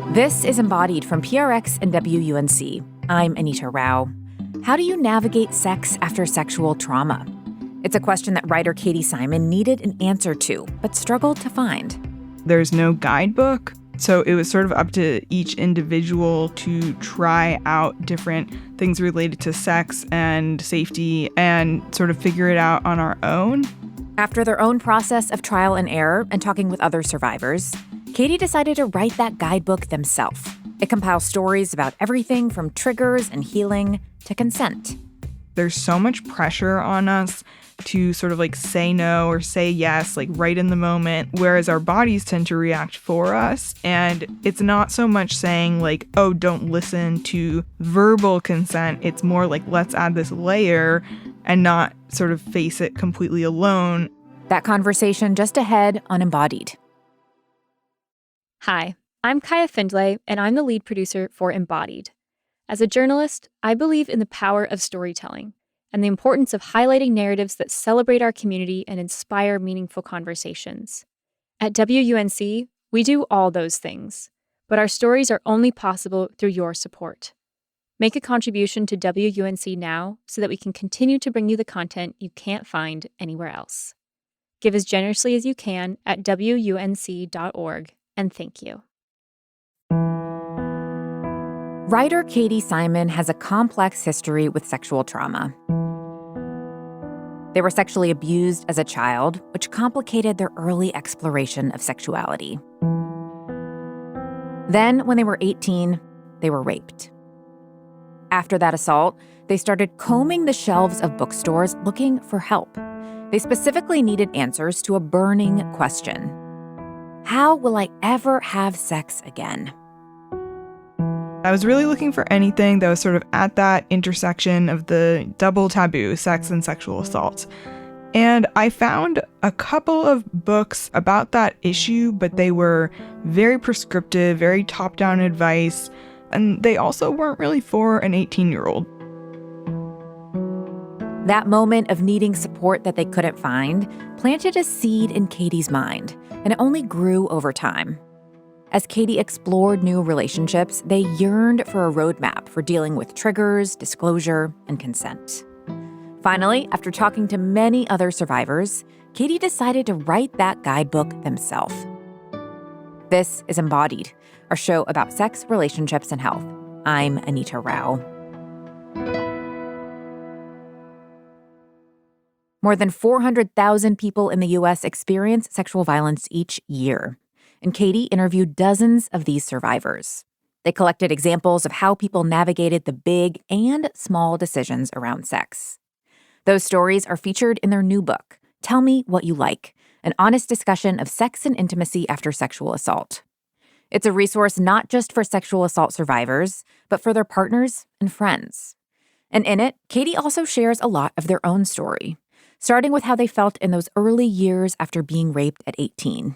This is Embodied from PRX and WUNC. I'm Anita Rao. How do you navigate sex after sexual trauma? It's a question that writer Katie Simon needed an answer to, but struggled to find. There's no guidebook, so it was sort of up to each individual to try out different things related to sex and safety and sort of figure it out on our own. After their own process of trial and error and talking with other survivors, Katie decided to write that guidebook themselves. It compiles stories about everything from triggers and healing to consent. There's so much pressure on us to sort of like say no or say yes, like right in the moment, whereas our bodies tend to react for us. And it's not so much saying like, oh, don't listen to verbal consent. It's more like, let's add this layer and not sort of face it completely alone. That conversation just ahead on Embodied. Hi, I'm Kaya Findlay, and I'm the lead producer for Embodied. As a journalist, I believe in the power of storytelling and the importance of highlighting narratives that celebrate our community and inspire meaningful conversations. At WUNC, we do all those things, but our stories are only possible through your support. Make a contribution to WUNC now so that we can continue to bring you the content you can't find anywhere else. Give as generously as you can at WUNC.org, and thank you. Writer Katie Simon has a complex history with sexual trauma. They were sexually abused as a child, which complicated their early exploration of sexuality. Then, when they were 18, they were raped. After that assault, they started combing the shelves of bookstores looking for help. They specifically needed answers to a burning question. How will I ever have sex again? I was really looking for anything that was sort of at that intersection of the double taboo, sex and sexual assault. And I found a couple of books about that issue, but they were very prescriptive, very top-down advice, and they also weren't really for an 18-year-old. That moment of needing support that they couldn't find planted a seed in Katie's mind, and it only grew over time. As Katie explored new relationships, they yearned for a roadmap for dealing with triggers, disclosure, and consent. Finally, after talking to many other survivors, Katie decided to write that guidebook themselves. This is Embodied, our show about sex, relationships, and health. I'm Anita Rao. More than 400,000 people in the U.S. experience sexual violence each year. And Katie interviewed dozens of these survivors. They collected examples of how people navigated the big and small decisions around sex. Those stories are featured in their new book, Tell Me What You Like, an honest discussion of sex and intimacy after sexual assault. It's a resource not just for sexual assault survivors, but for their partners and friends. And in it, Katie also shares a lot of their own story, starting with how they felt in those early years after being raped at 18.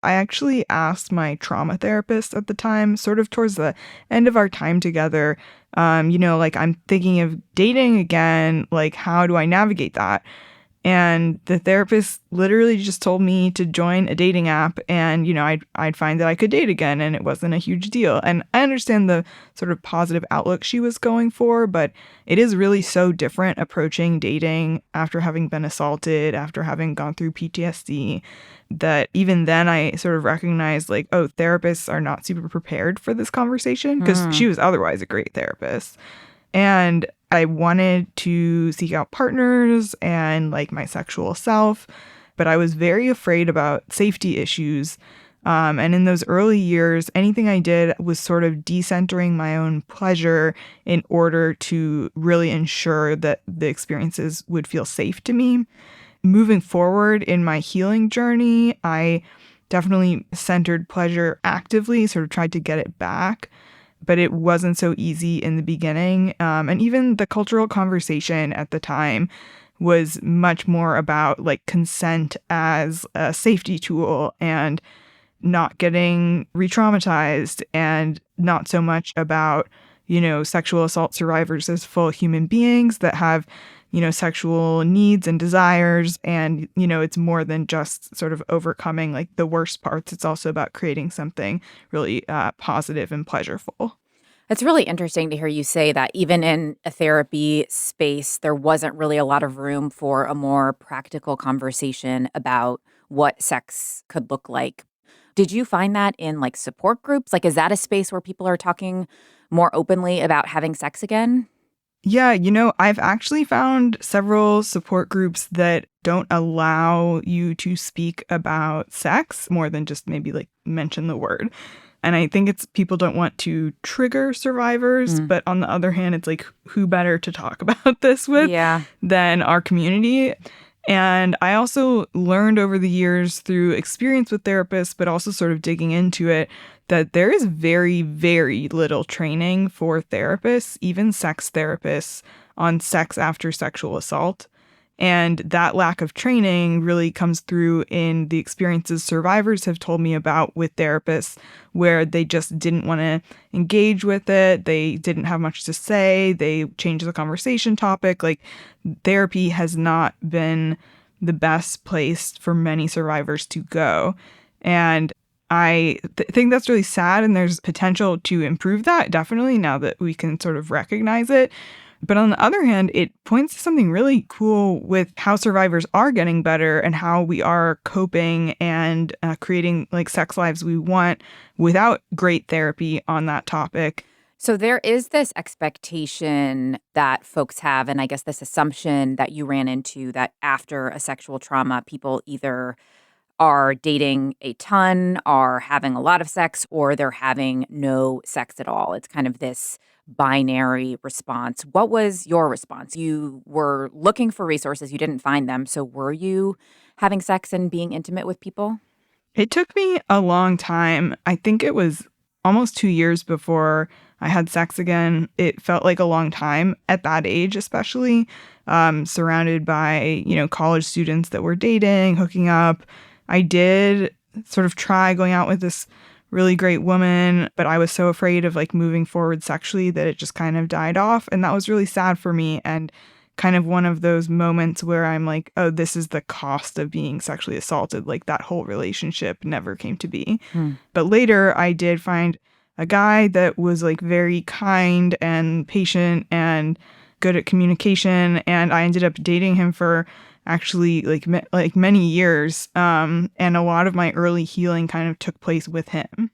I actually asked my trauma therapist at the time, sort of towards the end of our time together, like I'm thinking of dating again, like how do I navigate that? And the therapist literally just told me to join a dating app and, I'd find that I could date again and it wasn't a huge deal. And I understand the sort of positive outlook she was going for, but it is really so different approaching dating after having been assaulted, after having gone through PTSD, that even then I sort of recognized like, oh, therapists are not super prepared for this conversation because she was otherwise a great therapist. And I wanted to seek out partners and like my sexual self, but I was very afraid about safety issues. And in those early years, anything I did was sort of decentering my own pleasure in order to really ensure that the experiences would feel safe to me. Moving forward in my healing journey, I definitely centered pleasure actively, sort of tried to get it back. But it wasn't so easy in the beginning. And even the cultural conversation at the time was much more about like consent as a safety tool and not getting re-traumatized, and not so much about, sexual assault survivors as full human beings that have, sexual needs and desires. And, it's more than just sort of overcoming like the worst parts. It's also about creating something really positive and pleasureful. It's really interesting to hear you say that even in a therapy space, there wasn't really a lot of room for a more practical conversation about what sex could look like. Did you find that in like support groups? Like, is that a space where people are talking more openly about having sex again? Yeah, I've actually found several support groups that don't allow you to speak about sex more than just maybe like mention the word. And I think it's people don't want to trigger survivors, but on the other hand, it's like who better to talk about this with than our community. And I also learned over the years through experience with therapists, but also sort of digging into it, that there is very, very little training for therapists, even sex therapists, on sex after sexual assault. And that lack of training really comes through in the experiences survivors have told me about with therapists, where they just didn't want to engage with it. They didn't have much to say. They changed the conversation topic. Like, therapy has not been the best place for many survivors to go. And I think that's really sad. And there's potential to improve that, definitely, now that we can sort of recognize it. But on the other hand, it points to something really cool with how survivors are getting better and how we are coping and creating like sex lives we want without great therapy on that topic. So there is this expectation that folks have, and I guess this assumption that you ran into, that after a sexual trauma, people either are dating a ton, are having a lot of sex, or they're having no sex at all. It's kind of this binary response. What was your response? You were looking for resources, you didn't find them. So were you having sex and being intimate with people? It took me a long time. I think it was almost 2 years before I had sex again. It felt like a long time at that age, especially surrounded by, college students that were dating, hooking up. I did sort of try going out with this really great woman, but I was so afraid of like moving forward sexually that it just kind of died off. And that was really sad for me, and kind of one of those moments where I'm like, oh, this is the cost of being sexually assaulted. Like, that whole relationship never came to be. But later I did find a guy that was like very kind and patient and good at communication. And I ended up dating him for actually like many years. And a lot of my early healing kind of took place with him.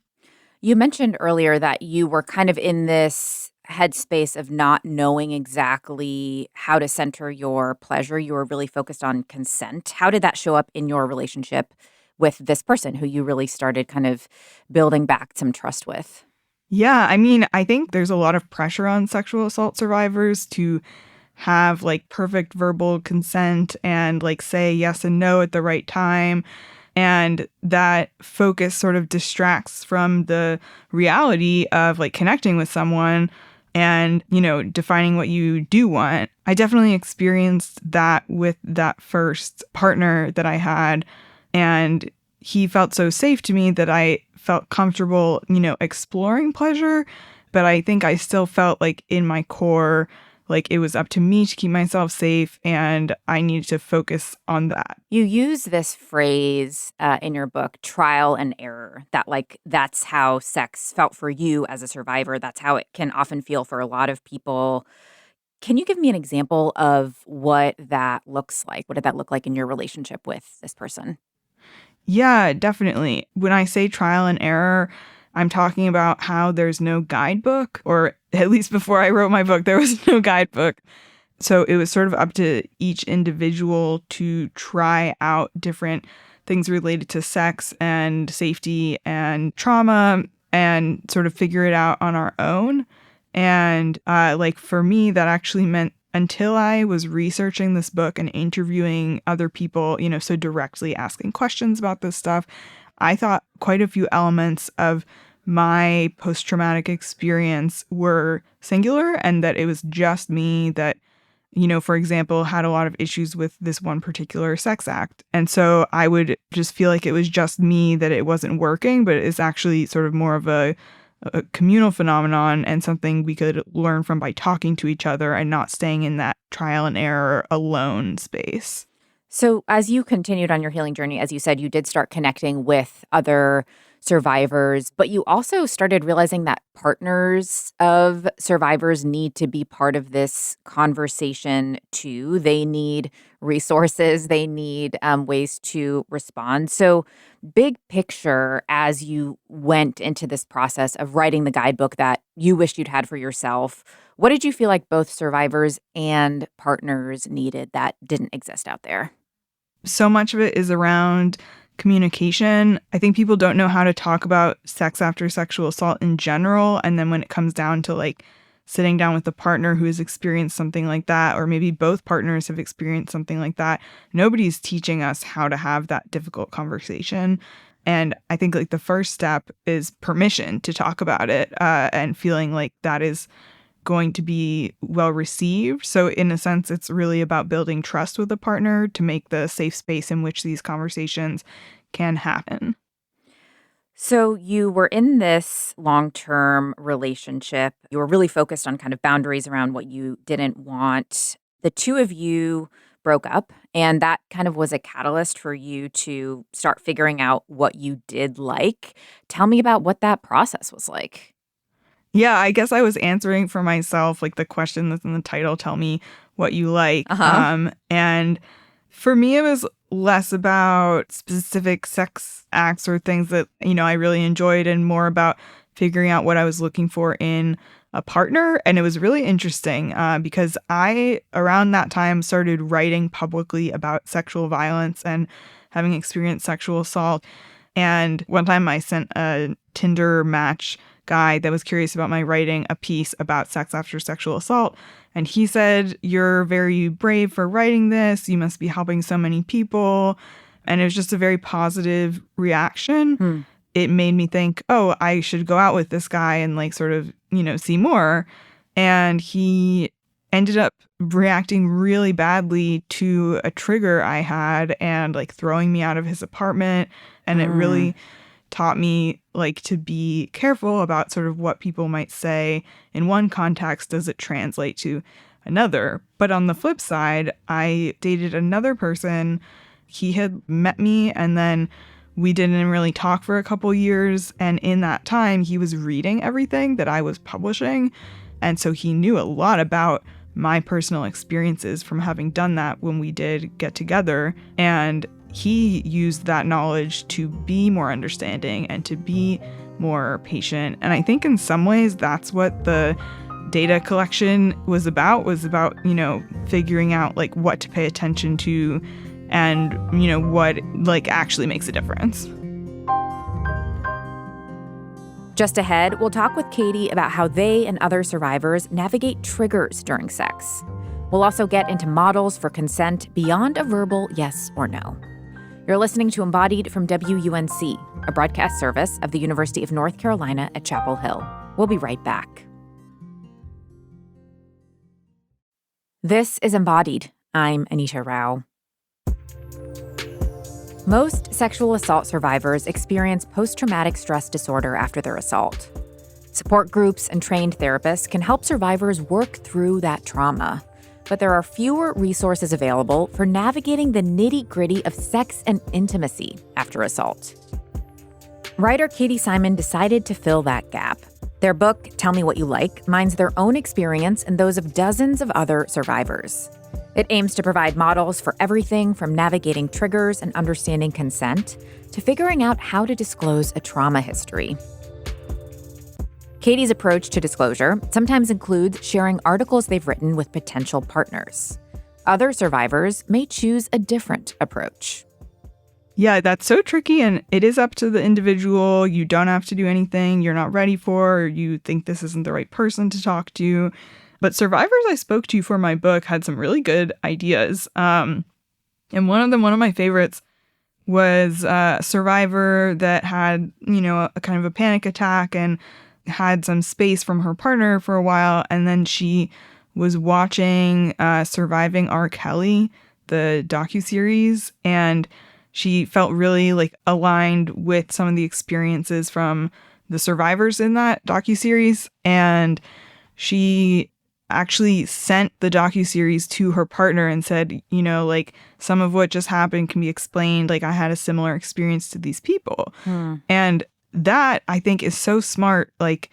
You mentioned earlier that you were kind of in this headspace of not knowing exactly how to center your pleasure. You were really focused on consent. How did that show up in your relationship with this person who you really started kind of building back some trust with? Yeah, I mean, I think there's a lot of pressure on sexual assault survivors to have like perfect verbal consent and like say yes and no at the right time. And that focus sort of distracts from the reality of like connecting with someone and, defining what you do want. I definitely experienced that with that first partner that I had. And he felt so safe to me that I felt comfortable, exploring pleasure. But I think I still felt like in my core, like it was up to me to keep myself safe, and I needed to focus on that. You use this phrase in your book, trial and error, that like that's how sex felt for you as a survivor. That's how it can often feel for a lot of people. Can you give me an example of what that looks like? What did that look like in your relationship with this person? Yeah, definitely. When I say trial and error, I'm talking about how there's no guidebook, or at least before I wrote my book, there was no guidebook. So it was sort of up to each individual to try out different things related to sex and safety and trauma and sort of figure it out on our own. And like for me, that actually meant until I was researching this book and interviewing other people, so directly asking questions about this stuff, I thought quite a few elements of my post-traumatic experience were singular, and that it was just me that, for example, had a lot of issues with this one particular sex act. And so I would just feel like it was just me, that it wasn't working, but it's actually sort of more of a a communal phenomenon and something we could learn from by talking to each other and not staying in that trial and error alone space. So, as you continued on your healing journey, as you said, you did start connecting with other survivors, but you also started realizing that partners of survivors need to be part of this conversation too. They need resources, they need ways to respond. So, big picture, as you went into this process of writing the guidebook that you wished you'd had for yourself, what did you feel like both survivors and partners needed that didn't exist out there? So much of it is around communication. I think people don't know how to talk about sex after sexual assault in general. And then when it comes down to like sitting down with a partner who has experienced something like that, or maybe both partners have experienced something like that, nobody's teaching us how to have that difficult conversation. And I think like the first step is permission to talk about it and feeling like that is going to be well received. So in a sense, it's really about building trust with a partner to make the safe space in which these conversations can happen. So you were in this long-term relationship. You were really focused on kind of boundaries around what you didn't want. The two of you broke up, and that kind of was a catalyst for you to start figuring out what you did like. Tell me about what that process was like. Yeah, I guess I was answering for myself, like the question that's in the title, tell me what you like. And for me, it was less about specific sex acts or things that, I really enjoyed and more about figuring out what I was looking for in a partner. And it was really interesting because I, around that time, started writing publicly about sexual violence and having experienced sexual assault. And one time I sent a Tinder match guy that was curious about my writing a piece about sex after sexual assault. And he said, "You're very brave for writing this. You must be helping so many people." And it was just a very positive reaction. It made me think, oh, I should go out with this guy and like sort of, see more. And he ended up reacting really badly to a trigger I had and like throwing me out of his apartment. And it really taught me like to be careful about sort of what people might say in one context. Does it translate to another? But on the flip side, I dated another person. He had met me and then we didn't really talk for a couple years. And in that time, he was reading everything that I was publishing. And so he knew a lot about my personal experiences from having done that when we did get together. And he used that knowledge to be more understanding and to be more patient. And I think in some ways that's what the data collection was about, figuring out like what to pay attention to and, what like actually makes a difference. Just ahead, we'll talk with Katie about how they and other survivors navigate triggers during sex. We'll also get into models for consent beyond a verbal yes or no. You're listening to Embodied from WUNC, a broadcast service of the University of North Carolina at Chapel Hill. We'll be right back. This is Embodied. I'm Anita Rao. Most sexual assault survivors experience post-traumatic stress disorder after their assault. Support groups and trained therapists can help survivors work through that trauma. But there are fewer resources available for navigating the nitty-gritty of sex and intimacy after assault. Writer Katie Simon decided to fill that gap. Their book, Tell Me What You Like, mines their own experience and those of dozens of other survivors. It aims to provide models for everything from navigating triggers and understanding consent to figuring out how to disclose a trauma history. Katie's approach to disclosure sometimes includes sharing articles they've written with potential partners. Other survivors may choose a different approach. Yeah, that's so tricky, and it is up to the individual. You don't have to do anything you're not ready for, or you think this isn't the right person to talk to. But survivors I spoke to for my book had some really good ideas. And one of my favorites, was a survivor that had, a kind of a panic attack and had some space from her partner for a while. And then she was watching Surviving R. Kelly, the docuseries, and she felt really aligned with some of the experiences from the survivors in that docuseries, and she actually sent the docuseries to her partner and said, you know, like, some of what just happened can be explained. Like, I had a similar experience to these people. And that, I think, is so smart. Like,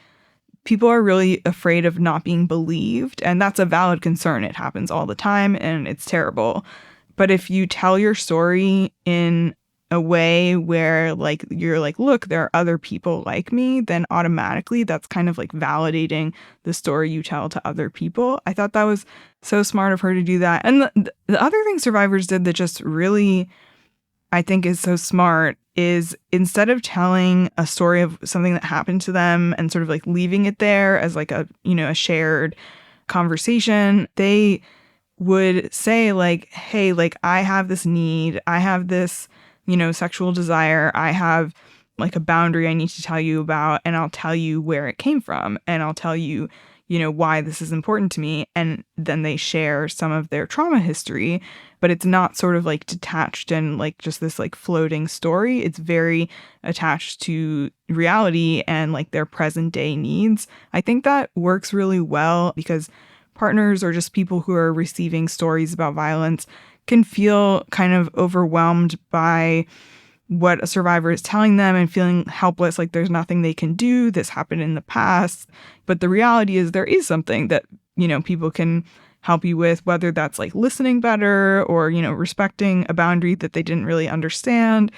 people are really afraid of not being believed, and that's a valid concern. It happens all the time, and it's terrible. But if you tell your story in a way where, like, you're like, look, there are other people like me, then automatically that's kind of like validating the story you tell to other people. I thought that was so smart of her to do that. And the other thing survivors did that just really, I think, is so smart is, instead of telling a story of something that happened to them and sort of like leaving it there as like a, you know, a shared conversation, they would say, like, hey, like, I have this need, I have this, you know, sexual desire, I have like a boundary I need to tell you about, and I'll tell you where it came from, and I'll tell you, you know, why this is important to me. And then they share some of their trauma history, but it's not sort of like detached and like just this like floating story. It's very attached to reality and like their present day needs. I think that works really well because partners or just people who are receiving stories about violence can feel kind of overwhelmed by what a survivor is telling them and feeling helpless, like there's nothing they can do. This happened in the past. But the reality is there is something that, you know, people can help you with, whether that's like listening better or, you know, respecting a boundary that they didn't really understand.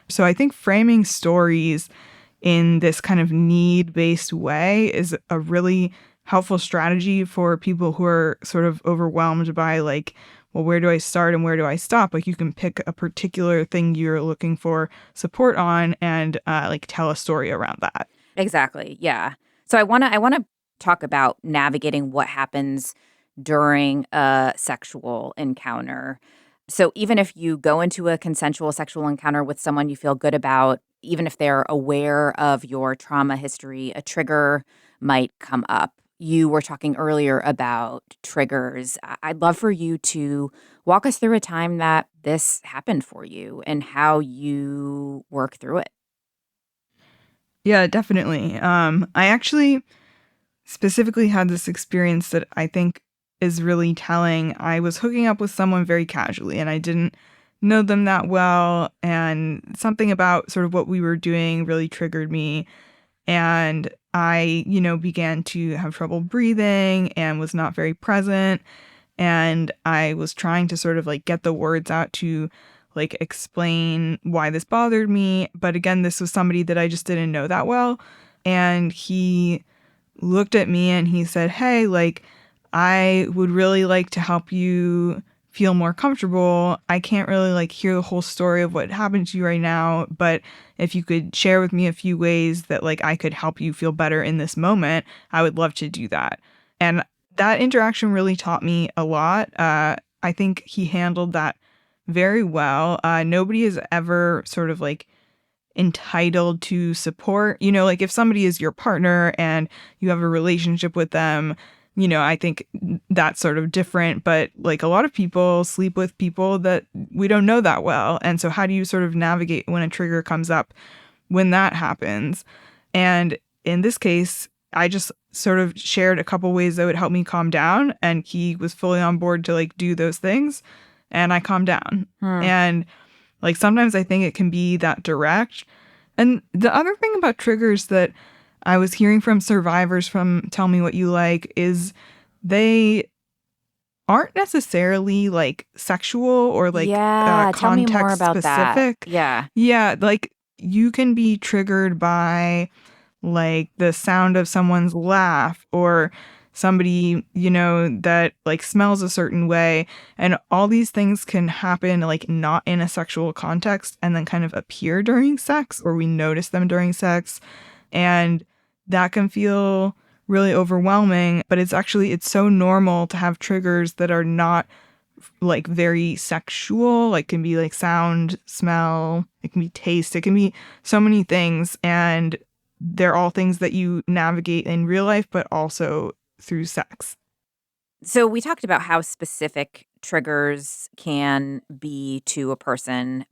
So I think framing stories in this kind of need-based way is a really helpful strategy for people who are sort of overwhelmed by, like, well, where do I start and where do I stop? Like, you can pick a particular thing you're looking for support on and like tell a story around that. Exactly. Yeah. So I want to talk about navigating what happens during a sexual encounter. So even if you go into a consensual sexual encounter with someone you feel good about, even if they're aware of your trauma history, a trigger might come up. You were talking earlier about triggers. I'd love for you to walk us through a time that this happened for you and how you work through it. Yeah, definitely. I actually specifically had this experience that I think is really telling. I was hooking up with someone very casually and I didn't know them that well. And something about sort of what we were doing really triggered me. And I, you know, began to have trouble breathing and was not very present. And I was trying to sort of like get the words out to like explain why this bothered me. But again, this was somebody that I just didn't know that well. And he looked at me and he said, hey, like, I would really like to help you feel more comfortable. I can't really like hear the whole story of what happened to you right now, but if you could share with me a few ways that like I could help you feel better in this moment, I would love to do that. And that interaction really taught me a lot. I think he handled that very well. Nobody is ever sort of like entitled to support. You know, like if somebody is your partner and you have a relationship with them, you know, I think that's sort of different. But like a lot of people sleep with people that we don't know that well. And so how do you sort of navigate when a trigger comes up when that happens? And in this case, I just sort of shared a couple ways that would help me calm down. And he was fully on board to like do those things. And I calmed down. And like sometimes I think it can be that direct. And the other thing about triggers that I was hearing from survivors from Tell Me What You Like is they aren't necessarily like sexual or like Tell me more context about specific. that. Yeah. Yeah, like you can be triggered by like the sound of someone's laugh or somebody, you know, that like smells a certain way. And all these things can happen like not in a sexual context and then kind of appear during sex, or we notice them during sex. And that can feel really overwhelming, but it's so normal to have triggers that are not like very sexual, like can be like sound, smell, it can be taste, it can be so many things. And they're all things that you navigate in real life, but also through sex. So we talked about how specific triggers can be to a person.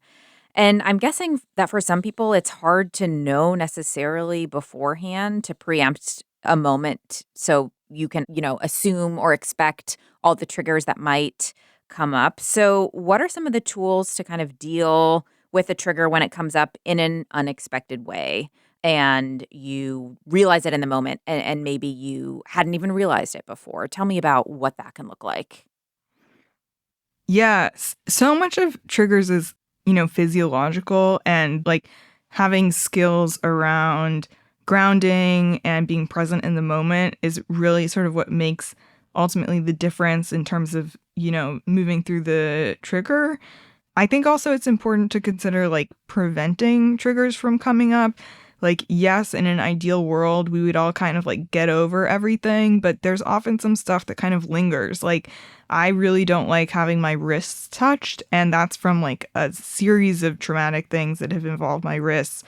And I'm guessing that for some people, it's hard to know necessarily beforehand to preempt a moment so you can, assume or expect all the triggers that might come up. So, what are some of the tools to kind of deal with a trigger when it comes up in an unexpected way? And you realize it in the moment, and maybe you hadn't even realized it before. Tell me about what that can look like. Yeah, so much of triggers is, physiological, and like having skills around grounding and being present in the moment is really sort of what makes ultimately the difference in terms of, moving through the trigger. I think also it's important to consider like preventing triggers from coming up. Like, yes, in an ideal world, we would all kind of like get over everything, but there's often some stuff that kind of lingers. Like, I really don't like having my wrists touched, and that's from like a series of traumatic things that have involved my wrists.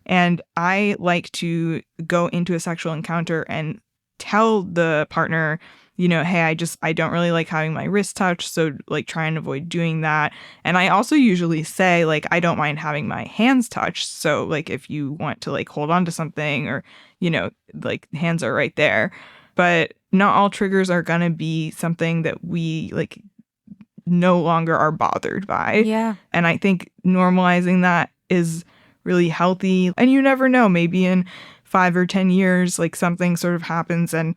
And I like to go into a sexual encounter and tell the partner, hey, I don't really like having my wrist touched, so like try and avoid doing that. And I also usually say like I don't mind having my hands touched, so like if you want to like hold on to something or, like hands are right there. But not all triggers are going to be something that we like no longer are bothered by. Yeah. And I think normalizing that is really healthy. And you never know, maybe in 5 or 10 years, like something sort of happens and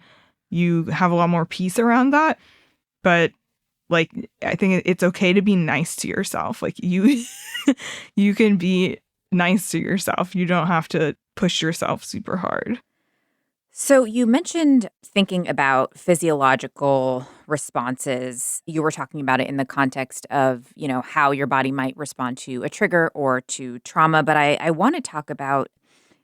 you have a lot more peace around that. But like, I think it's okay to be nice to yourself. Like you, you can be nice to yourself. You don't have to push yourself super hard. So you mentioned thinking about physiological responses. You were talking about it in the context of, how your body might respond to a trigger or to trauma. But I want to talk about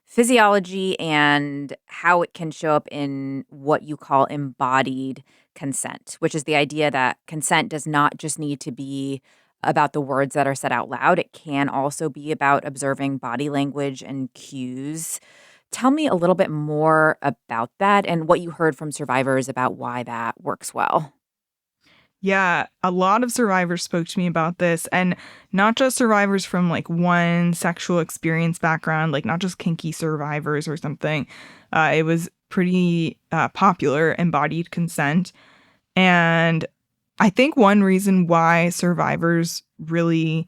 physiology and how it can show up in what you call embodied consent, which is the idea that consent does not just need to be about the words that are said out loud. It can also be about observing body language and cues. Tell me a little bit more about that and what you heard from survivors about why that works well. Yeah, a lot of survivors spoke to me about this, and not just survivors from like one sexual experience background, like not just kinky survivors or something. It was pretty popular, embodied consent. And I think one reason why survivors really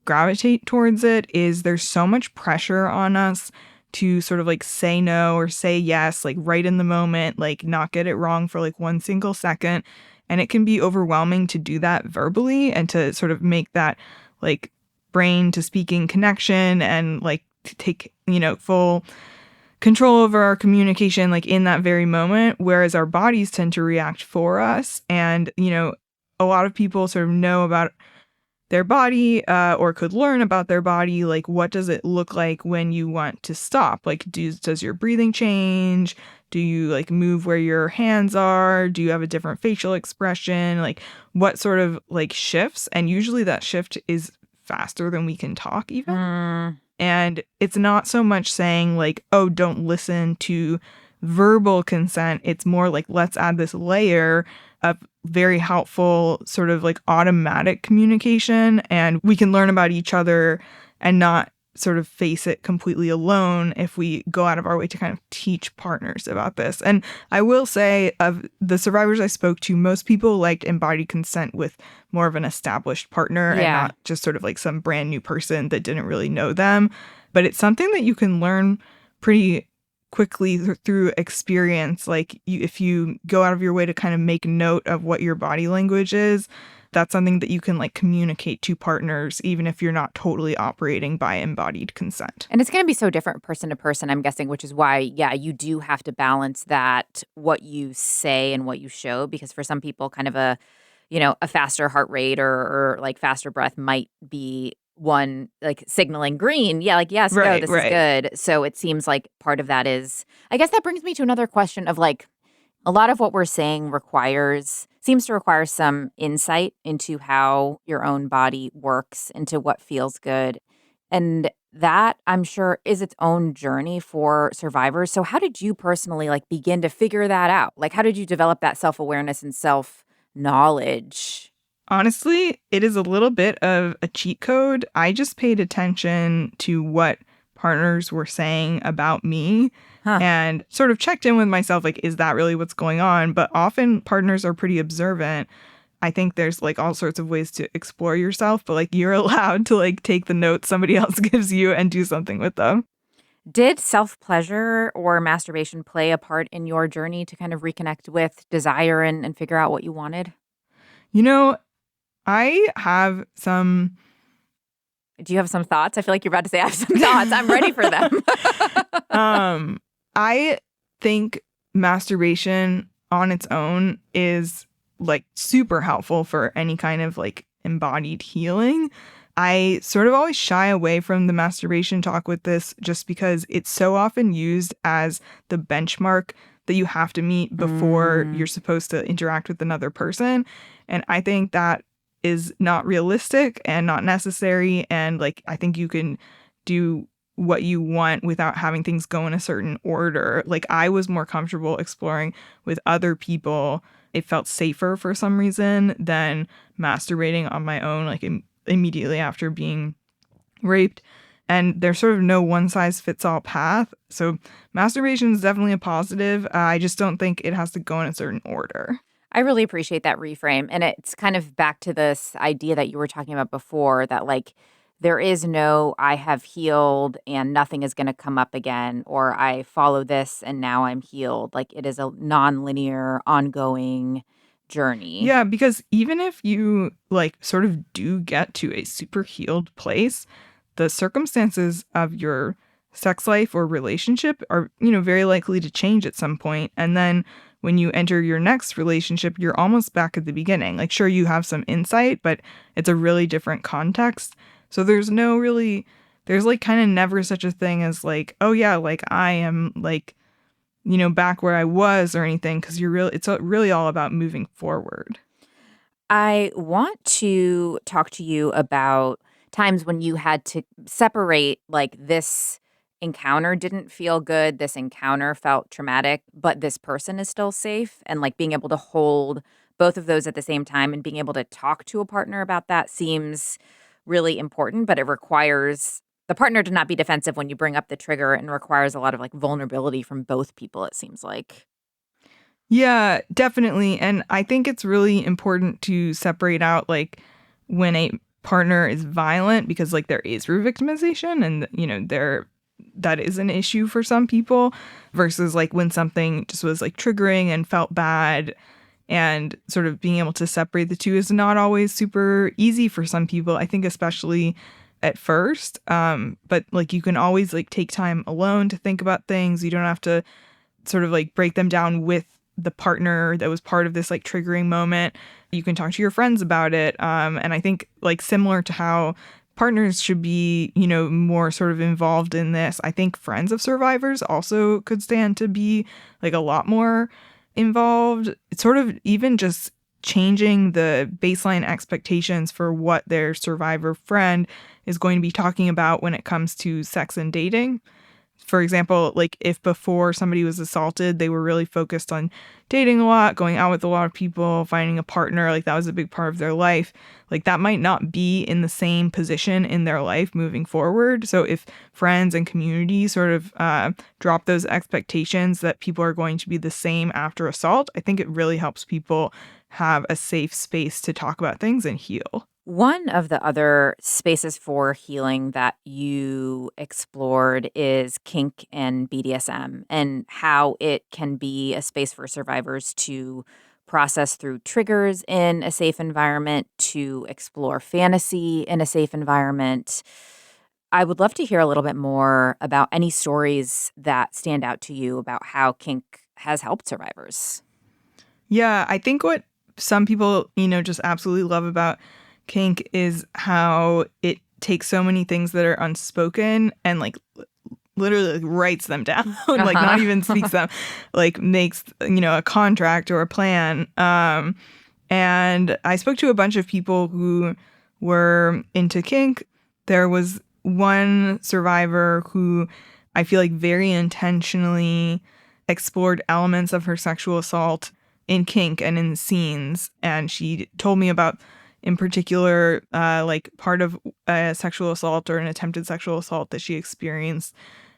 gravitate towards it is there's so much pressure on us to sort of like say no or say yes, like right in the moment, like not get it wrong for like 1 single second. And it can be overwhelming to do that verbally and to sort of make that like brain to speaking connection and like to take, full control over our communication like in that very moment, whereas our bodies tend to react for us. And, a lot of people sort of know about their body or could learn about their body. Like, what does it look like when you want to stop? Like, does your breathing change? Do you like move where your hands are? Do you have a different facial expression? Like, what sort of like shifts? And usually that shift is faster than we can talk even. And it's not so much saying like, oh, don't listen to verbal consent. It's more like, let's add this layer of very helpful sort of like automatic communication, and we can learn about each other and not sort of face it completely alone if we go out of our way to kind of teach partners about this. And I will say, of the survivors I spoke to, most people liked embodied consent with more of an established partner and not just sort of like some brand new person that didn't really know them. But it's something that you can learn pretty quickly through experience. Like if you go out of your way to kind of make note of what your body language is, that's something that you can like communicate to partners, even if you're not totally operating by embodied consent. And it's going to be so different person to person, I'm guessing, which is why, you do have to balance that, what you say and what you show, because for some people, kind of a faster heart rate or like faster breath might be one like signaling green. Yeah, like, yes, no, this is good. So it seems like part of that is, I guess that brings me to another question of like, a lot of what we're saying seems to require some insight into how your own body works, into what feels good. And that, I'm sure, is its own journey for survivors. So how did you personally like begin to figure that out? Like, how did you develop that self-awareness and self-knowledge? Honestly, it is a little bit of a cheat code. I just paid attention to what partners were saying about me Huh. and sort of checked in with myself, like, is that really what's going on? But often partners are pretty observant. I think there's like all sorts of ways to explore yourself, but like you're allowed to like take the notes somebody else gives you and do something with them. Did self-pleasure or masturbation play a part in your journey to kind of reconnect with desire and figure out what you wanted? You know, I have some Do you have some thoughts? I feel like you're about to say I have some thoughts. I'm ready for them. I think masturbation on its own is like super helpful for any kind of like embodied healing. I sort of always shy away from the masturbation talk with this just because it's so often used as the benchmark that you have to meet before you're supposed to interact with another person. And I think that is not realistic and not necessary. And like, I think you can do what you want without having things go in a certain order. Like, I was more comfortable exploring with other people. It felt safer for some reason than masturbating on my own, like immediately after being raped. And there's sort of no one size fits all path. So masturbation is definitely a positive. I just don't think it has to go in a certain order. I really appreciate that reframe. And it's kind of back to this idea that you were talking about before that, like, there is no I have healed and nothing is going to come up again, or I follow this and now I'm healed. Like, it is a non-linear, ongoing journey. Yeah, because even if you like sort of do get to a super healed place, the circumstances of your sex life or relationship are, very likely to change at some point. And then when you enter your next relationship, you're almost back at the beginning. Like, sure, you have some insight, but it's a really different context. So there's like kind of never such a thing as like, oh yeah, like I am like, back where I was or anything, because it's really all about moving forward. I want to talk to you about times when you had to separate, like, this encounter didn't feel good, this encounter felt traumatic, but this person is still safe, and like being able to hold both of those at the same time and being able to talk to a partner about that seems really important, but it requires the partner to not be defensive when you bring up the trigger and requires a lot of like vulnerability from both people, it seems like. Yeah, definitely. And I think it's really important to separate out like when a partner is violent, because like there is re-victimization and that is an issue for some people, versus like when something just was like triggering and felt bad, and sort of being able to separate the two is not always super easy for some people, I think, especially at first. But like you can always like take time alone to think about things. You don't have to sort of like break them down with the partner that was part of this like triggering moment. You can talk to your friends about it. And I think like similar to how partners should be, more sort of involved in this, I think friends of survivors also could stand to be like a lot more involved. It's sort of even just changing the baseline expectations for what their survivor friend is going to be talking about when it comes to sex and dating. For example, like if before somebody was assaulted, they were really focused on dating a lot, going out with a lot of people, finding a partner, like that was a big part of their life. Like that might not be in the same position in their life moving forward. So if friends and community sort of drop those expectations that people are going to be the same after assault, I think it really helps people have a safe space to talk about things and heal. One of the other spaces for healing that you explored is kink and BDSM, and how it can be a space for survivors to process through triggers in a safe environment, to explore fantasy in a safe environment. I would love to hear a little bit more about any stories that stand out to you about how kink has helped survivors. Yeah, I think what some people, just absolutely love about kink is how it takes so many things that are unspoken and like literally like, writes them down, like not even speaks them, like makes, a contract or a plan. And I spoke to a bunch of people who were into kink. There was one survivor who I feel like very intentionally explored elements of her sexual assault in kink and in scenes. And she told me about in particular, like part of a sexual assault or an attempted sexual assault that she experienced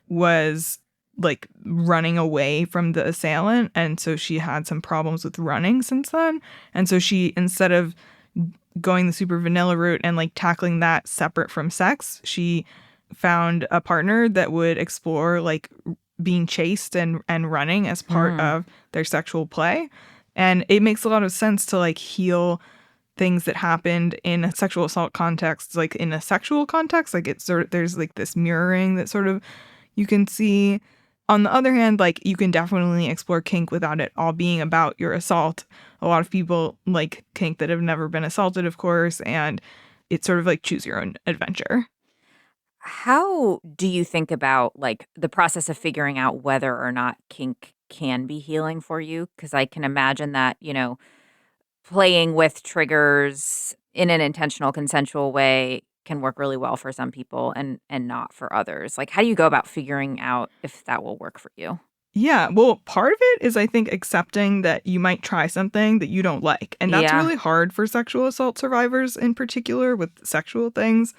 was like running away from the assailant. And so she had some problems with running since then. And so she, instead of going the super vanilla route and like tackling that separate from sex, she found a partner that would explore like being chased and running as part of their sexual play. And it makes a lot of sense to like heal things that happened in a sexual assault context, like in a sexual context. Like it's sort of, there's like this mirroring that sort of you can see. On the other hand, like you can definitely explore kink without it all being about your assault. A lot of people like kink that have never been assaulted, of course, and it's sort of like choose your own adventure. How do you think about like the process of figuring out whether or not kink can be healing for you? Because I can imagine that, playing with triggers in an intentional, consensual way can work really well for some people and not for others. Like, how do you go about figuring out if that will work for you? Yeah, well, part of it is, I think, accepting that you might try something that you don't like. And that's really hard for sexual assault survivors in particular with sexual things,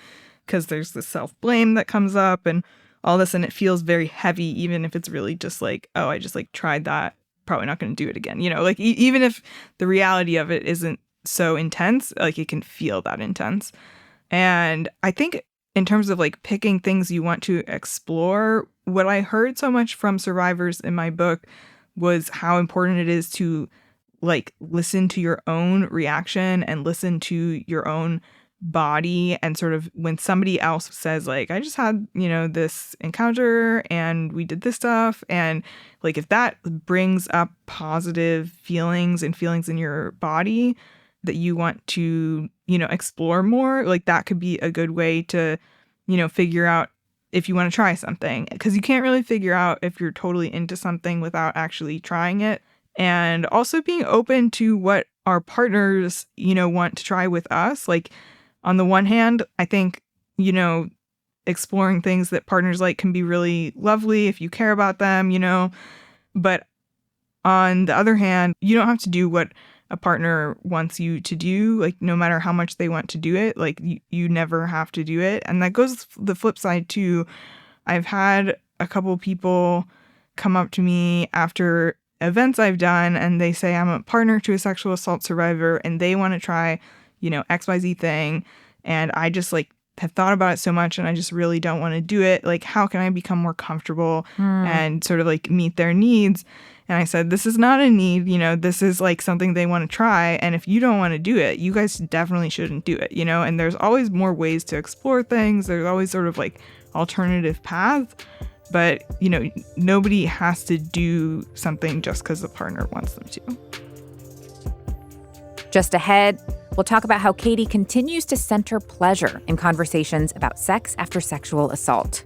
because there's this self-blame that comes up and all this, and it feels very heavy, even if it's really just like, oh, I just like tried that, probably not going to do it again. Like even if the reality of it isn't so intense, like it can feel that intense. And I think in terms of like picking things you want to explore, what I heard so much from survivors in my book was how important it is to like listen to your own reaction and listen to your own body. And sort of when somebody else says like, I just had, this encounter and we did this stuff. And like, if that brings up positive feelings and feelings in your body that you want to, explore more, like that could be a good way to, figure out if you want to try something, because you can't really figure out if you're totally into something without actually trying it. And also being open to what our partners, want to try with us. Like on the one hand, I think, exploring things that partners like can be really lovely if you care about them, but on the other hand, you don't have to do what a partner wants you to do, like no matter how much they want to do it, like you never have to do it. And that goes the flip side too. I've had a couple people come up to me after events I've done and they say I'm a partner to a sexual assault survivor and they want to try, XYZ thing. And I just like have thought about it so much and I just really don't want to do it. Like, how can I become more comfortable and sort of like meet their needs? And I said, this is not a need, this is like something they want to try. And if you don't want to do it, you guys definitely shouldn't do it, and there's always more ways to explore things. There's always sort of like alternative paths. But, nobody has to do something just because the partner wants them to. Just ahead, we'll talk about how Katie continues to center pleasure in conversations about sex after sexual assault.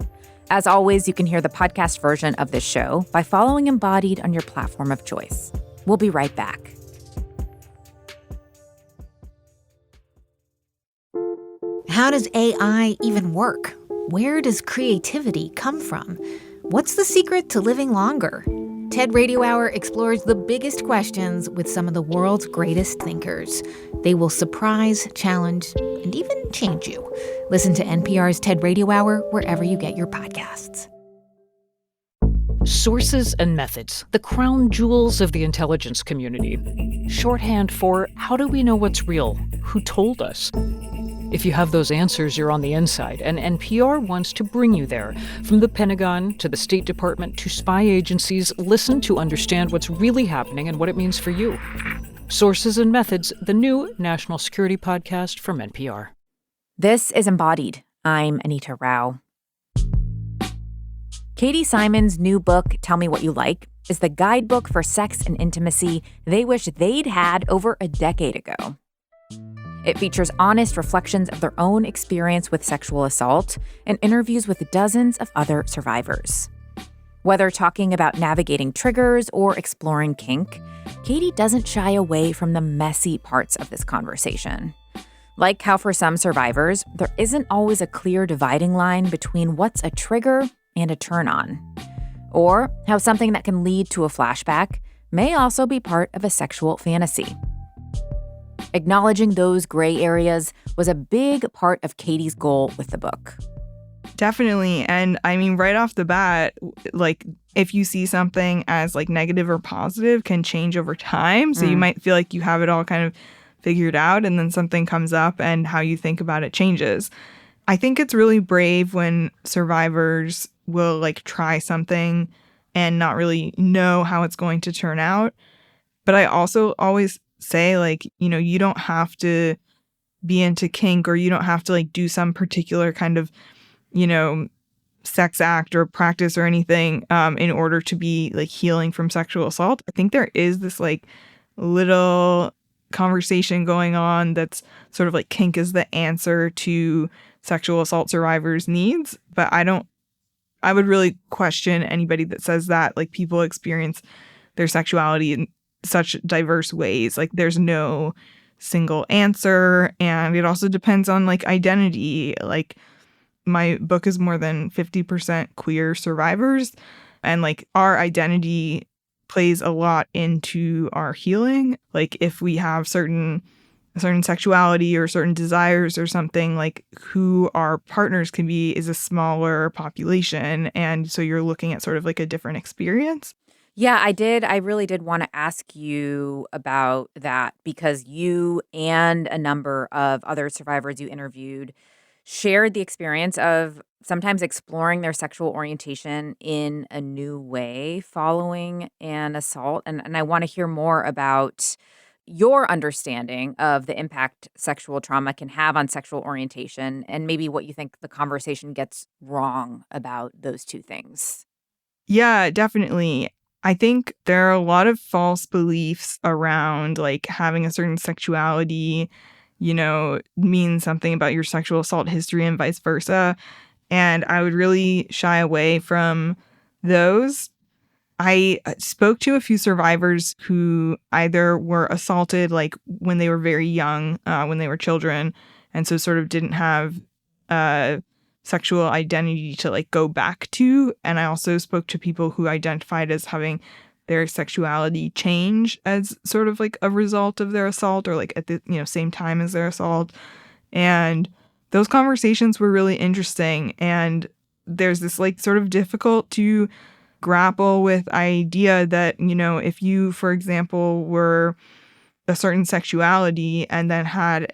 As always, you can hear the podcast version of this show by following Embodied on your platform of choice. We'll be right back. How does AI even work? Where does creativity come from? What's the secret to living longer? TED Radio Hour explores the biggest questions with some of the world's greatest thinkers. They will surprise, challenge, and even change you. Listen to NPR's TED Radio Hour wherever you get your podcasts. Sources and methods, the crown jewels of the intelligence community. Shorthand for how do we know what's real? Who told us? If you have those answers, you're on the inside, and NPR wants to bring you there. From the Pentagon to the State Department to spy agencies, listen to understand what's really happening and what it means for you. Sources and Methods, the new national security podcast from NPR. This is Embodied. I'm Anita Rao. Katie Simon's new book, Tell Me What You Like, is the guidebook for sex and intimacy they wish they'd had over a decade ago. It features honest reflections of their own experience with sexual assault and interviews with dozens of other survivors. Whether talking about navigating triggers or exploring kink, Katie doesn't shy away from the messy parts of this conversation. Like how for some survivors, there isn't always a clear dividing line between what's a trigger and a turn-on. Or how something that can lead to a flashback may also be part of a sexual fantasy. Acknowledging those gray areas was a big part of Katie's goal with the book. Definitely. And I mean, right off the bat, like if you see something as like negative or positive can change over time. So you might feel like you have it all kind of figured out, and then something comes up and how you think about it changes. I think it's really brave when survivors will like try something and not really know how it's going to turn out. But I also always say, like, you know, you don't have to be into kink, or you don't have to like do some particular kind of, you know, sex act or practice or anything in order to be like healing from sexual assault. I think there is this like little conversation going on that's sort of like kink is the answer to sexual assault survivors' needs. But I would really question anybody that says that. Like, people experience their sexuality in such diverse ways. Like, there's no single answer. And it also depends on like identity. Like, my book is more than 50% queer survivors. And like our identity plays a lot into our healing. Like, if we have certain sexuality or certain desires or something, like who our partners can be is a smaller population. And so you're looking at sort of like a different experience. Yeah, I really did want to ask you about that, because you and a number of other survivors you interviewed shared the experience of sometimes exploring their sexual orientation in a new way following an assault. And I want to hear more about your understanding of the impact sexual trauma can have on sexual orientation, and maybe what you think the conversation gets wrong about those two things. Yeah, definitely. I think there are a lot of false beliefs around like having a certain sexuality, you know, means something about your sexual assault history and vice versa. And I would really shy away from those. I spoke to a few survivors who either were assaulted like when they were very young, when they were children, and so sort of didn't have sexual identity to like go back to. And I also spoke to people who identified as having their sexuality change as sort of like a result of their assault, or like at the same time as their assault. And those conversations were really interesting. And there's this like sort of difficult to grapple with idea that, you know, if you, for example, were a certain sexuality and then had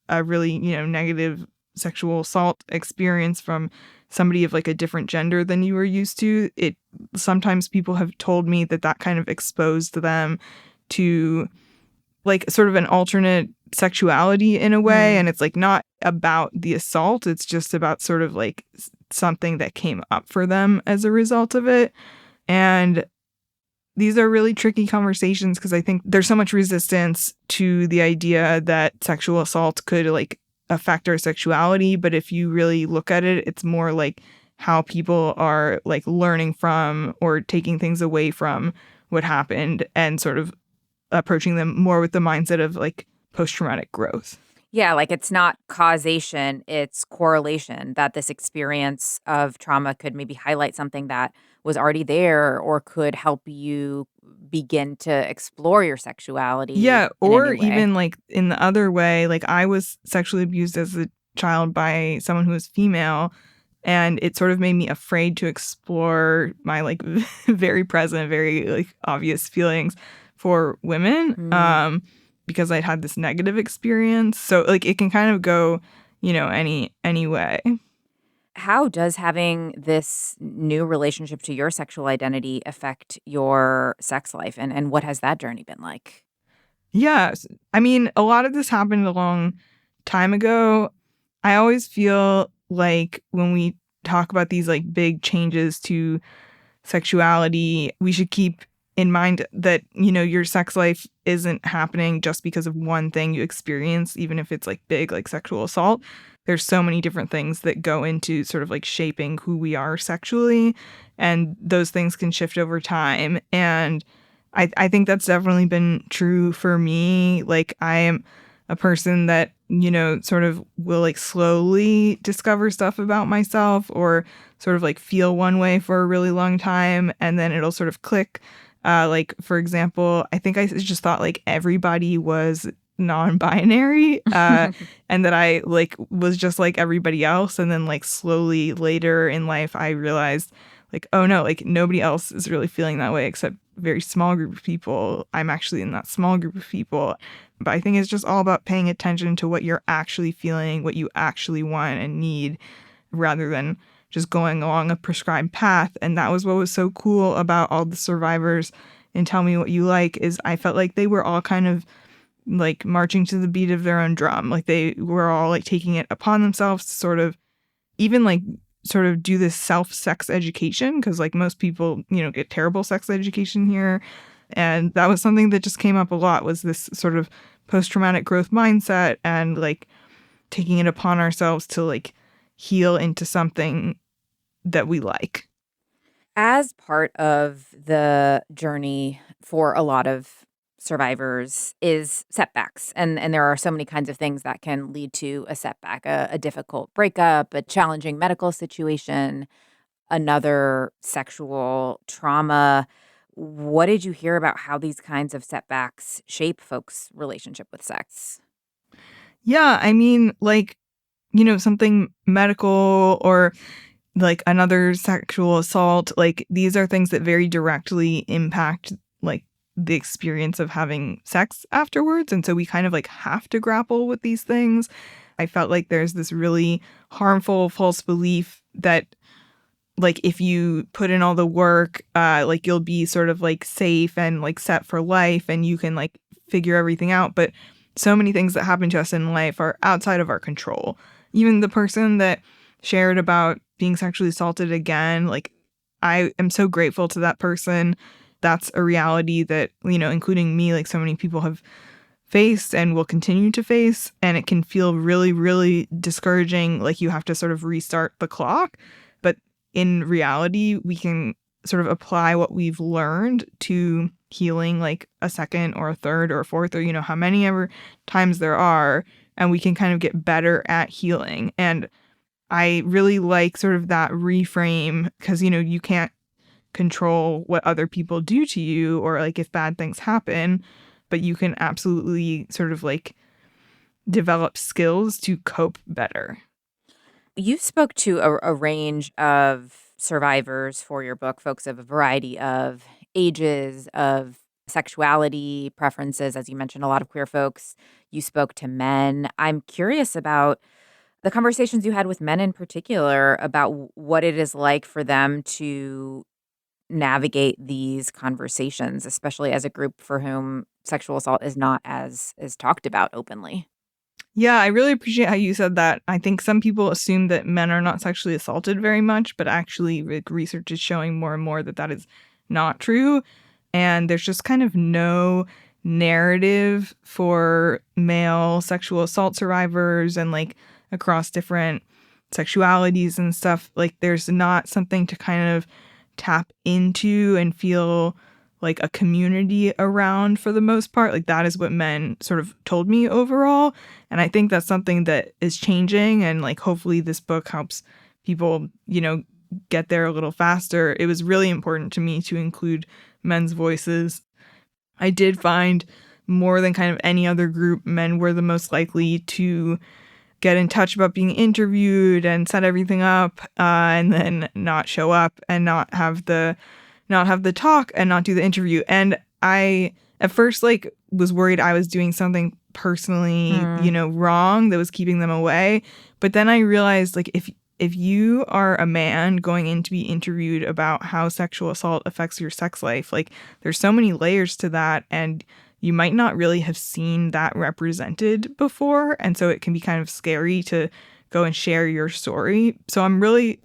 a really, you know, negative sexual assault experience from somebody of like a different gender than you were used to, it sometimes people have told me that kind of exposed them to like sort of an alternate sexuality in a way. And it's like not about the assault, it's just about sort of like something that came up for them as a result of it. And these are really tricky conversations, because I think there's so much resistance to the idea that sexual assault could like affect our sexuality. But if you really look at it, it's more like how people are like learning from or taking things away from what happened, and sort of approaching them more with the mindset of like post-traumatic growth. Yeah, like it's not causation, it's correlation, that this experience of trauma could maybe highlight something that was already there, or could help you begin to explore your sexuality. Yeah, in a or new way. even like in the other way, like I was sexually abused as a child by someone who was female, and it sort of made me afraid to explore my like very present, very like obvious feelings for women. Because I'd had this negative experience. So like it can kind of go, you know, any way. How does having this new relationship to your sexual identity affect your sex life? And what has that journey been like? Yeah. I mean, a lot of this happened a long time ago. I always feel like when we talk about these like big changes to sexuality, we should keep in mind that, you know, your sex life isn't happening just because of one thing you experience, even if it's like big, like sexual assault. There's so many different things that go into sort of like shaping who we are sexually, and those things can shift over time. And I think that's definitely been true for me. Like, I am a person that, you know, sort of will like slowly discover stuff about myself, or sort of like feel one way for a really long time, and then it'll sort of click. Like, for example, I think I just thought like everybody was non-binary and that I like was just like everybody else. And then like slowly later in life, I realized like, oh no, like nobody else is really feeling that way except a very small group of people. I'm actually in that small group of people. But I think it's just all about paying attention to what you're actually feeling, what you actually want and need, rather than just going along a prescribed path. And that was what was so cool about all the survivors in Tell Me What You Like, is I felt like they were all kind of like marching to the beat of their own drum. Like they were all like taking it upon themselves to sort of even like sort of do this self-sex education, because like most people, you know, get terrible sex education here. And that was something that just came up a lot, was this sort of post-traumatic growth mindset and like taking it upon ourselves to like heal into something that we like. As part of the journey for a lot of survivors is setbacks. And there are so many kinds of things that can lead to a setback, a difficult breakup, a challenging medical situation, another sexual trauma. What did you hear about how these kinds of setbacks shape folks' relationship with sex? Yeah, I mean, like, you know, something medical or like another sexual assault, like these are things that very directly impact like the experience of having sex afterwards. And so we kind of like have to grapple with these things. I felt like there's this really harmful false belief that like if you put in all the work, like you'll be sort of like safe and like set for life and you can like figure everything out. But so many things that happen to us in life are outside of our control. Even the person that shared about being sexually assaulted again, like I am so grateful to that person. That's a reality that, you know, including me, like so many people have faced and will continue to face. And it can feel really, really discouraging. Like you have to sort of restart the clock. But in reality, we can sort of apply what we've learned to healing like a second or a third or a fourth or, you know, how many ever times there are. And we can kind of get better at healing. And I really like sort of that reframe because, you know, you can't control what other people do to you or like if bad things happen, but you can absolutely sort of like develop skills to cope better. You spoke to a range of survivors for your book, folks of a variety of ages, of sexuality, preferences. As you mentioned, a lot of queer folks. You spoke to men. I'm curious about the conversations you had with men in particular about what it is like for them to navigate these conversations, especially as a group for whom sexual assault is not as talked about openly. Yeah, I really appreciate how you said that. I think some people assume that men are not sexually assaulted very much, but actually research is showing more and more that that is not true. And there's just kind of no narrative for male sexual assault survivors and like across different sexualities and stuff. Like there's not something to kind of tap into and feel like a community around for the most part. Like that is what men sort of told me overall. And I think that's something that is changing. And like hopefully this book helps people, you know, get there a little faster. It was really important to me to include men's voices. I did find more than kind of any other group, men were the most likely to get in touch about being interviewed and set everything up and then not show up and not have the talk and not do the interview. And I at first like was worried I was doing something personally, you know, wrong that was keeping them away. But then I realized like if you are a man going in to be interviewed about how sexual assault affects your sex life, like there's so many layers to that and you might not really have seen that represented before. And so it can be kind of scary to go and share your story. So I'm really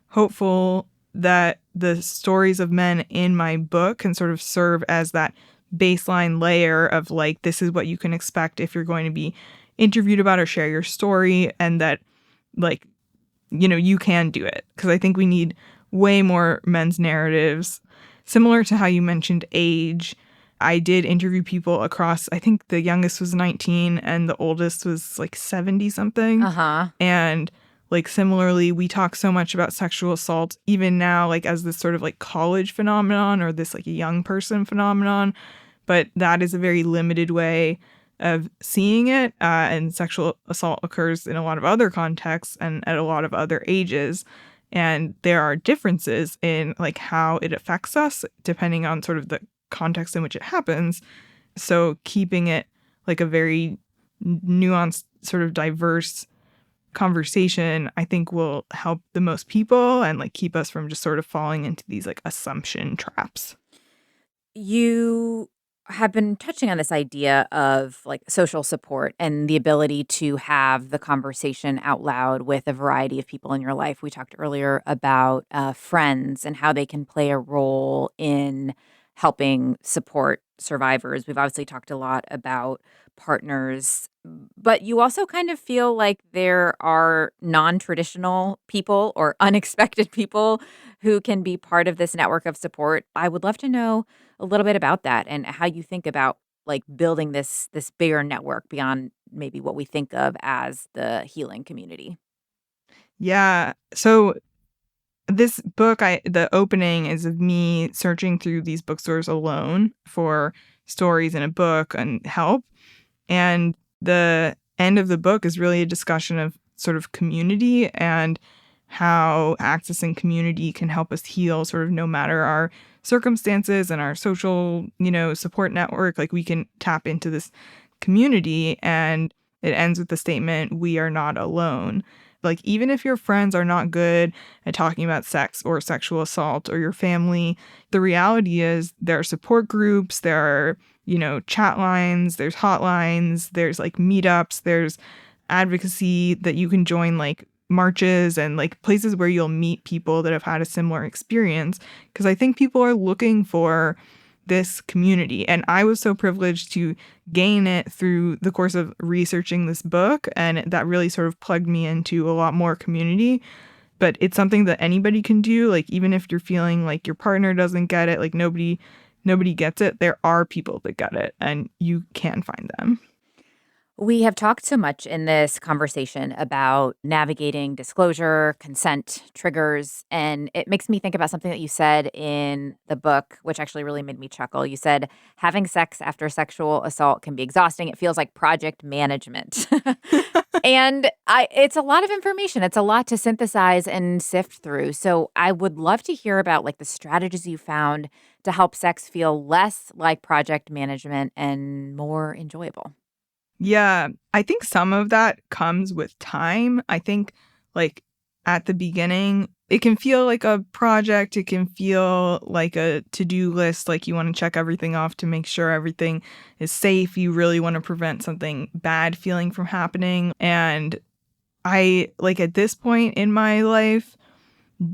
hopeful that the stories of men in my book can sort of serve as that baseline layer of like, this is what you can expect if you're going to be interviewed about or share your story, and that like, you know, you can do it. Because I think we need way more men's narratives. Similar to how you mentioned age, I did interview people across, I think the youngest was 19 and the oldest was like 70 something. And like similarly, we talk so much about sexual assault even now, like as this sort of like college phenomenon or this like a young person phenomenon. But that is a very limited way of seeing it. And sexual assault occurs in a lot of other contexts and at a lot of other ages. And there are differences in like how it affects us depending on sort of the context in which it happens. So keeping it like a very nuanced, sort of diverse conversation, I think will help the most people and like keep us from just sort of falling into these like assumption traps. You have been touching on this idea of like social support and the ability to have the conversation out loud with a variety of people in your life. We talked earlier about friends and how they can play a role in helping support survivors. We've obviously talked a lot about partners, but you also kind of feel like there are non-traditional people or unexpected people who can be part of this network of support. I would love to know a little bit about that and how you think about like building this bigger network beyond maybe what we think of as the healing community. Yeah. So this book, the opening is of me searching through these bookstores alone for stories in a book and help. And the end of the book is really a discussion of sort of community and how accessing community can help us heal sort of no matter our circumstances and our social, support network. Like we can tap into this community, and it ends with the statement, "We are not alone." Like even if your friends are not good at talking about sex or sexual assault or your family, the reality is there are support groups, there are, chat lines, there's hotlines, there's like meetups, there's advocacy that you can join, like marches and like places where you'll meet people that have had a similar experience. Because I think people are looking for this community. And I was so privileged to gain it through the course of researching this book. And that really sort of plugged me into a lot more community. But it's something that anybody can do. Like, even if you're feeling like your partner doesn't get it, like nobody gets it, there are people that get it and you can find them. We have talked so much in this conversation about navigating disclosure, consent, triggers, and it makes me think about something that you said in the book, which actually really made me chuckle. You said, having sex after sexual assault can be exhausting. It feels like project management. And it's a lot of information. It's a lot to synthesize and sift through. So I would love to hear about like the strategies you found to help sex feel less like project management and more enjoyable. Yeah, I think some of that comes with time. I think like at the beginning, it can feel like a project. It can feel like a to-do list, like you want to check everything off to make sure everything is safe. You really want to prevent something bad feeling from happening. And I, like at this point in my life,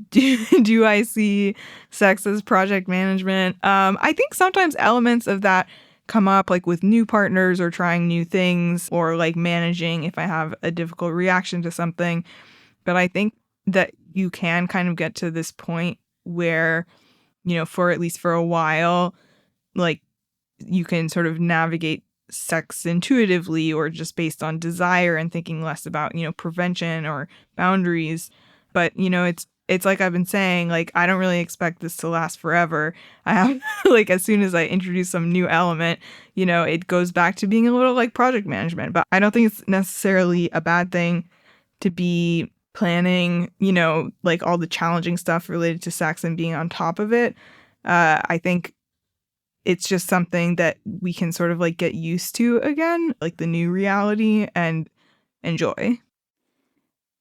do I see sex as project management? I think sometimes elements of that come up, like with new partners or trying new things or like managing if I have a difficult reaction to something. But I think that you can kind of get to this point where, for at least for a while, like you can sort of navigate sex intuitively or just based on desire and thinking less about, prevention or boundaries. But, it's like I've been saying, like, I don't really expect this to last forever. I have, like, as soon as I introduce some new element, it goes back to being a little like project management. But I don't think it's necessarily a bad thing to be planning, like all the challenging stuff related to sex and being on top of it. I think it's just something that we can sort of like get used to again, like the new reality, and enjoy.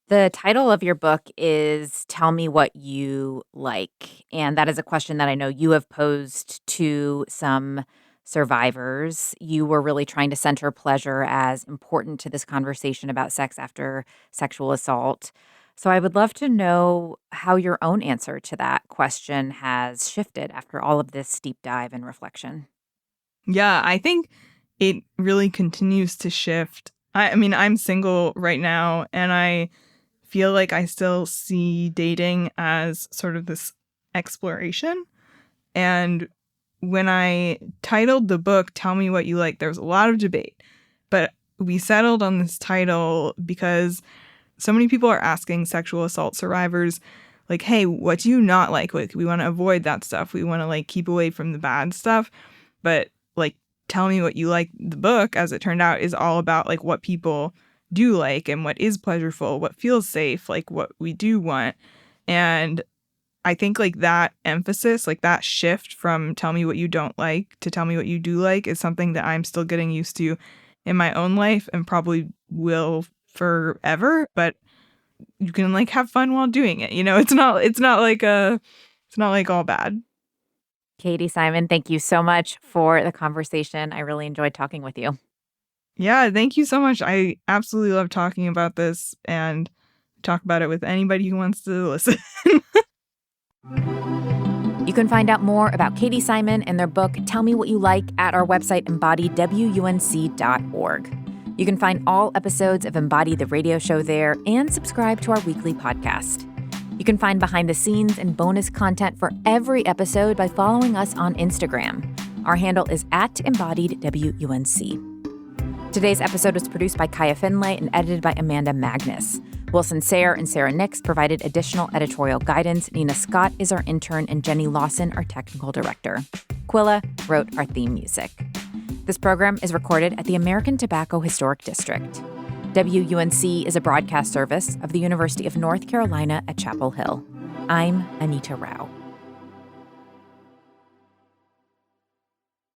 The title of your book is Tell Me What You Like. And that is a question that I know you have posed to some survivors. You were really trying to center pleasure as important to this conversation about sex after sexual assault. So I would love to know how your own answer to that question has shifted after all of this deep dive and reflection. Yeah, I think it really continues to shift. I mean, I'm single right now, and I feel like I still see dating as sort of this exploration. And when I titled the book, Tell Me What You Like, there was a lot of debate. But we settled on this title because so many people are asking sexual assault survivors, like, hey, what do you not like? Like, we want to avoid that stuff. We want to like keep away from the bad stuff. But like Tell Me What You Like, the book, as it turned out, is all about like what people do like and what is pleasurable, what feels safe, like what we do want. And I think like that emphasis, like that shift from tell me what you don't like to tell me what you do like is something that I'm still getting used to in my own life and probably will forever. But you can like have fun while doing it. You know, it's not like all bad. Katie Simon, thank you so much for the conversation. I really enjoyed talking with you. Yeah, thank you so much. I absolutely love talking about this and talk about it with anybody who wants to listen. You can find out more about Katie Simon and their book, Tell Me What You Like, at our website, embodiedwunc.org. You can find all episodes of Embody the radio show there and subscribe to our weekly podcast. You can find behind the scenes and bonus content for every episode by following us on Instagram. Our handle is @embodiedwunc. Today's episode was produced by Kaya Finlay and edited by Amanda Magnus. Wilson Sayre and Sarah Nix provided additional editorial guidance. Nina Scott is our intern, and Jenny Lawson, our technical director. Quilla wrote our theme music. This program is recorded at the American Tobacco Historic District. WUNC is a broadcast service of the University of North Carolina at Chapel Hill. I'm Anita Rao.